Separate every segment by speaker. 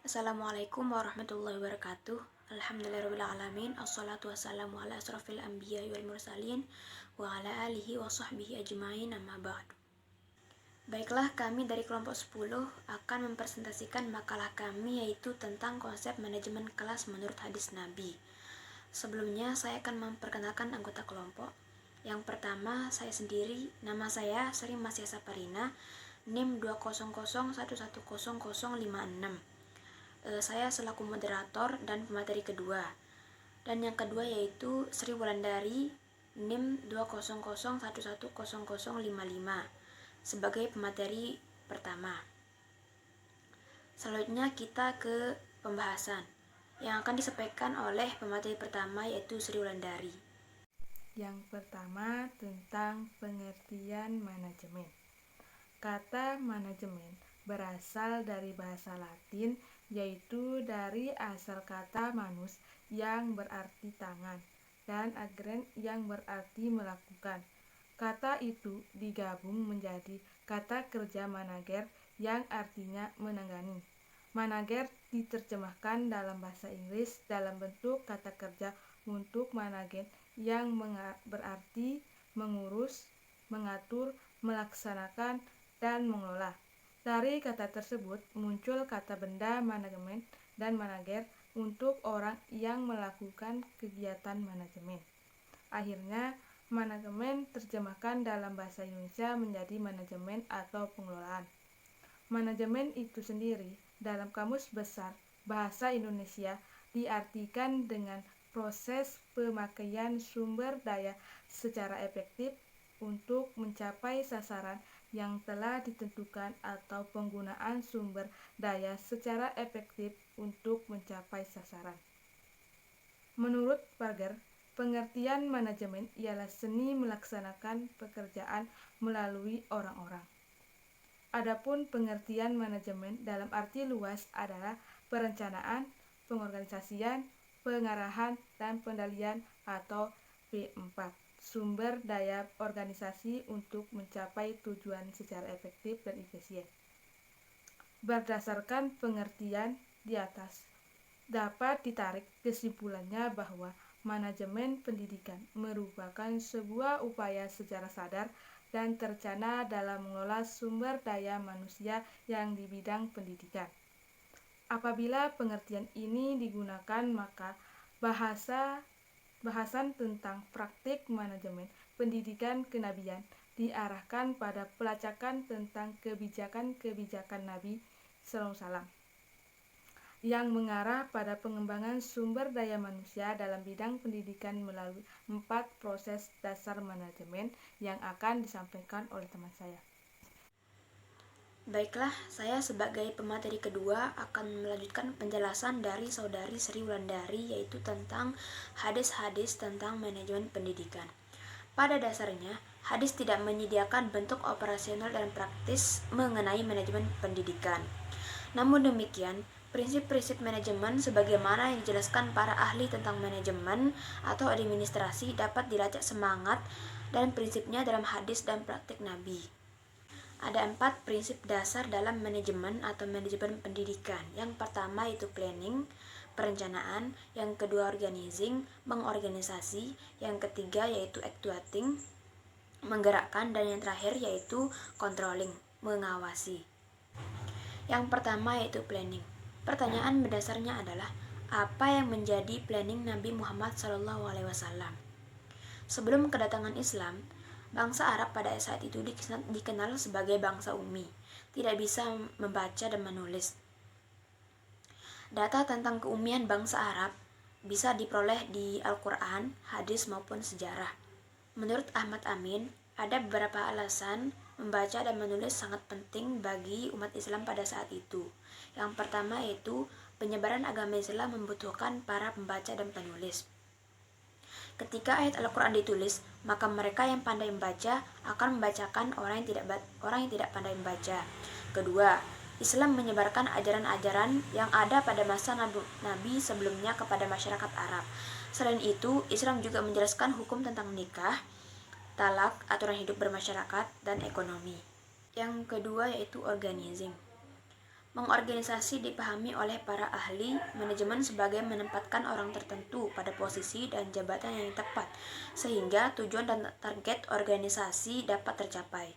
Speaker 1: Assalamualaikum warahmatullahi wabarakatuh. Alhamdulillahirrahmanirrahim. Assalatu wassalamu ala asrafil anbiya wal mursalin wa ala alihi wa sahbihi ajma'in amma ba'du. Baiklah, kami dari kelompok 10 akan mempresentasikan makalah kami yaitu tentang konsep manajemen kelas menurut hadis Nabi. Sebelumnya saya akan memperkenalkan anggota kelompok. Yang pertama, saya sendiri, nama saya Sri Masya Saparina, NIM 200111056. Saya selaku moderator dan pemateri kedua. Dan yang kedua yaitu Sri Wulandari NIM 200111055 sebagai pemateri pertama. Selanjutnya kita ke pembahasan yang akan disampaikan oleh pemateri pertama yaitu Sri Wulandari.
Speaker 2: Yang pertama tentang pengertian manajemen. Kata manajemen berasal dari bahasa Latin, yaitu dari asal kata manus yang berarti tangan dan agen yang berarti melakukan. Kata itu digabung menjadi kata kerja manager yang artinya menangani. Manager diterjemahkan dalam bahasa Inggris dalam bentuk kata kerja untuk managen yang berarti mengurus, mengatur, melaksanakan, dan mengelola. Dari kata tersebut muncul kata benda manajemen dan manager untuk orang yang melakukan kegiatan manajemen. Akhirnya, manajemen terjemahkan dalam bahasa Indonesia menjadi manajemen atau pengelolaan. Manajemen itu sendiri dalam Kamus Besar Bahasa Indonesia diartikan dengan proses pemakaian sumber daya secara efektif untuk mencapai sasaran yang telah ditentukan atau penggunaan sumber daya secara efektif untuk mencapai sasaran. Menurut Parker, pengertian manajemen ialah seni melaksanakan pekerjaan melalui orang-orang. Adapun pengertian manajemen dalam arti luas adalah perencanaan, pengorganisasian, pengarahan, dan pendalian atau P4. Sumber daya organisasi untuk mencapai tujuan secara efektif dan efisien. Berdasarkan pengertian di atas, dapat ditarik kesimpulannya bahwa manajemen pendidikan merupakan sebuah upaya secara sadar dan terencana dalam mengelola sumber daya manusia yang di bidang pendidikan. Apabila pengertian ini digunakan, maka bahasan tentang praktik manajemen pendidikan kenabian diarahkan pada pelacakan tentang kebijakan-kebijakan Nabi SAW yang mengarah pada pengembangan sumber daya manusia dalam bidang pendidikan melalui 4 proses dasar manajemen yang akan disampaikan oleh teman saya.
Speaker 1: Baiklah, saya sebagai pemateri kedua akan melanjutkan penjelasan dari saudari Sri Wulandari yaitu tentang hadis-hadis tentang manajemen pendidikan. Pada dasarnya, hadis tidak menyediakan bentuk operasional dan praktis mengenai manajemen pendidikan. Namun demikian, prinsip-prinsip manajemen sebagaimana yang dijelaskan para ahli tentang manajemen atau administrasi dapat dilacak semangat dan prinsipnya dalam hadis dan praktik Nabi. Ada 4 prinsip dasar dalam manajemen atau manajemen pendidikan. Yang pertama yaitu planning, perencanaan. Yang kedua organizing, mengorganisasi. Yang ketiga yaitu actuating, menggerakkan. Dan yang terakhir yaitu controlling, mengawasi. Yang pertama yaitu planning. Pertanyaan mendasarnya adalah, apa yang menjadi planning Nabi Muhammad SAW? Sebelum kedatangan Islam, bangsa Arab pada saat itu dikenal sebagai bangsa ummi, tidak bisa membaca dan menulis. Data tentang keummian bangsa Arab bisa diperoleh di Al-Quran, hadis maupun sejarah. Menurut Ahmad Amin, ada beberapa alasan membaca dan menulis sangat penting bagi umat Islam pada saat itu. Yang pertama yaitu penyebaran agama Islam membutuhkan para pembaca dan penulis. Ketika ayat Al-Quran ditulis, maka mereka yang pandai membaca akan membacakan orang yang tidak pandai membaca. Kedua, Islam menyebarkan ajaran-ajaran yang ada pada masa Nabi sebelumnya kepada masyarakat Arab. Selain itu, Islam juga menjelaskan hukum tentang nikah, talak, aturan hidup bermasyarakat, dan ekonomi. Yang kedua yaitu organizing. Mengorganisasi dipahami oleh para ahli manajemen sebagai menempatkan orang tertentu pada posisi dan jabatan yang tepat, sehingga tujuan dan target organisasi dapat tercapai.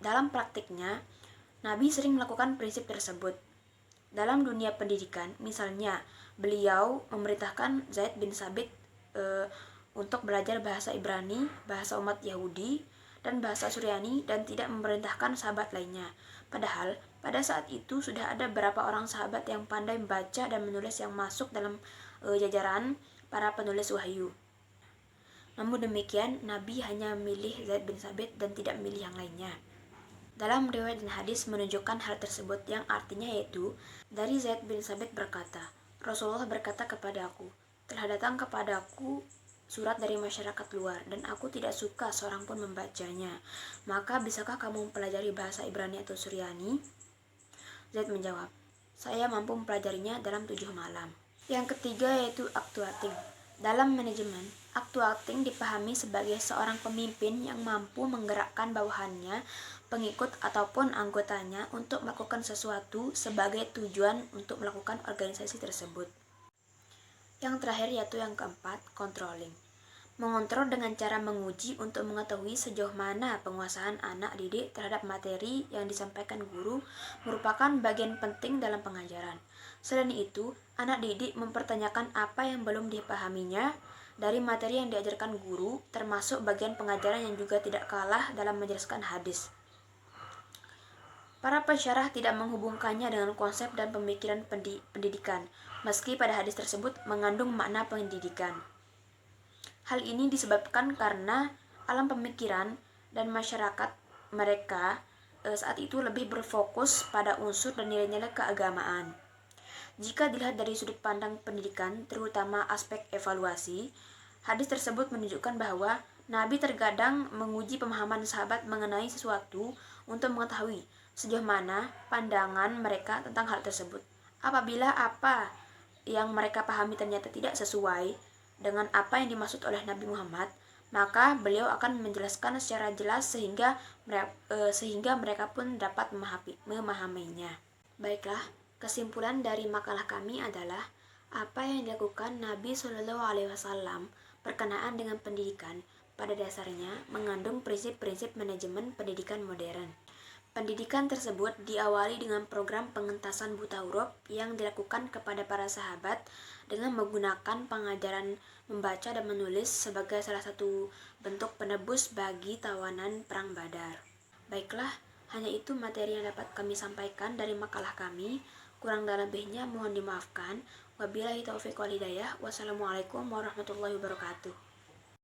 Speaker 1: Dalam praktiknya, Nabi sering melakukan prinsip tersebut. Dalam dunia pendidikan, misalnya, beliau memerintahkan Zaid bin Sabit untuk belajar bahasa Ibrani, bahasa umat Yahudi, dan bahasa Suryani, dan tidak memerintahkan sahabat lainnya. Padahal, pada saat itu sudah ada beberapa orang sahabat yang pandai membaca dan menulis yang masuk dalam jajaran para penulis wahyu. Namun demikian, Nabi hanya memilih Zaid bin Sabit dan tidak memilih yang lainnya. Dalam riwayat dan hadis menunjukkan hal tersebut, yang artinya yaitu, dari Zaid bin Sabit berkata, Rasulullah berkata kepadaku, telah datang kepadaku surat dari masyarakat luar, dan aku tidak suka seorang pun membacanya. Maka bisakah kamu mempelajari bahasa Ibrani atau Suryani? Zaid menjawab, saya mampu mempelajarinya dalam 7 malam. Yang ketiga yaitu actuating. Dalam manajemen, actuating dipahami sebagai seorang pemimpin yang mampu menggerakkan bawahannya, pengikut ataupun anggotanya untuk melakukan sesuatu sebagai tujuan untuk melakukan organisasi tersebut. Yang terakhir yaitu yang keempat, controlling. Mengontrol dengan cara menguji untuk mengetahui sejauh mana penguasaan anak didik terhadap materi yang disampaikan guru merupakan bagian penting dalam pengajaran. Selain itu, anak didik mempertanyakan apa yang belum dipahaminya dari materi yang diajarkan guru, termasuk bagian pengajaran yang juga tidak kalah dalam menjelaskan hadis. Para pensyarah tidak menghubungkannya dengan konsep dan pemikiran pendidikan, meski pada hadis tersebut mengandung makna pendidikan. Hal ini disebabkan karena alam pemikiran dan masyarakat mereka saat itu lebih berfokus pada unsur dan nilai-nilai keagamaan. Jika dilihat dari sudut pandang pendidikan, terutama aspek evaluasi, hadis tersebut menunjukkan bahwa Nabi terkadang menguji pemahaman sahabat mengenai sesuatu untuk mengetahui sejauh mana pandangan mereka tentang hal tersebut. Apabila apa yang mereka pahami ternyata tidak sesuai dengan apa yang dimaksud oleh Nabi Muhammad, maka beliau akan menjelaskan secara jelas sehingga mereka pun dapat memahaminya. Baiklah, kesimpulan dari makalah kami adalah apa yang dilakukan Nabi Shallallahu Alaihi Wasallam berkenaan dengan pendidikan pada dasarnya mengandung prinsip-prinsip manajemen pendidikan modern. Pendidikan tersebut diawali dengan program pengentasan buta huruf yang dilakukan kepada para sahabat dengan menggunakan pengajaran membaca dan menulis sebagai salah satu bentuk penebus bagi tawanan Perang Badar. Baiklah, hanya itu materi yang dapat kami sampaikan dari makalah kami. Kurang dan lebihnya mohon dimaafkan. Wabillahi taufiq wal hidayah. Wassalamualaikum warahmatullahi wabarakatuh.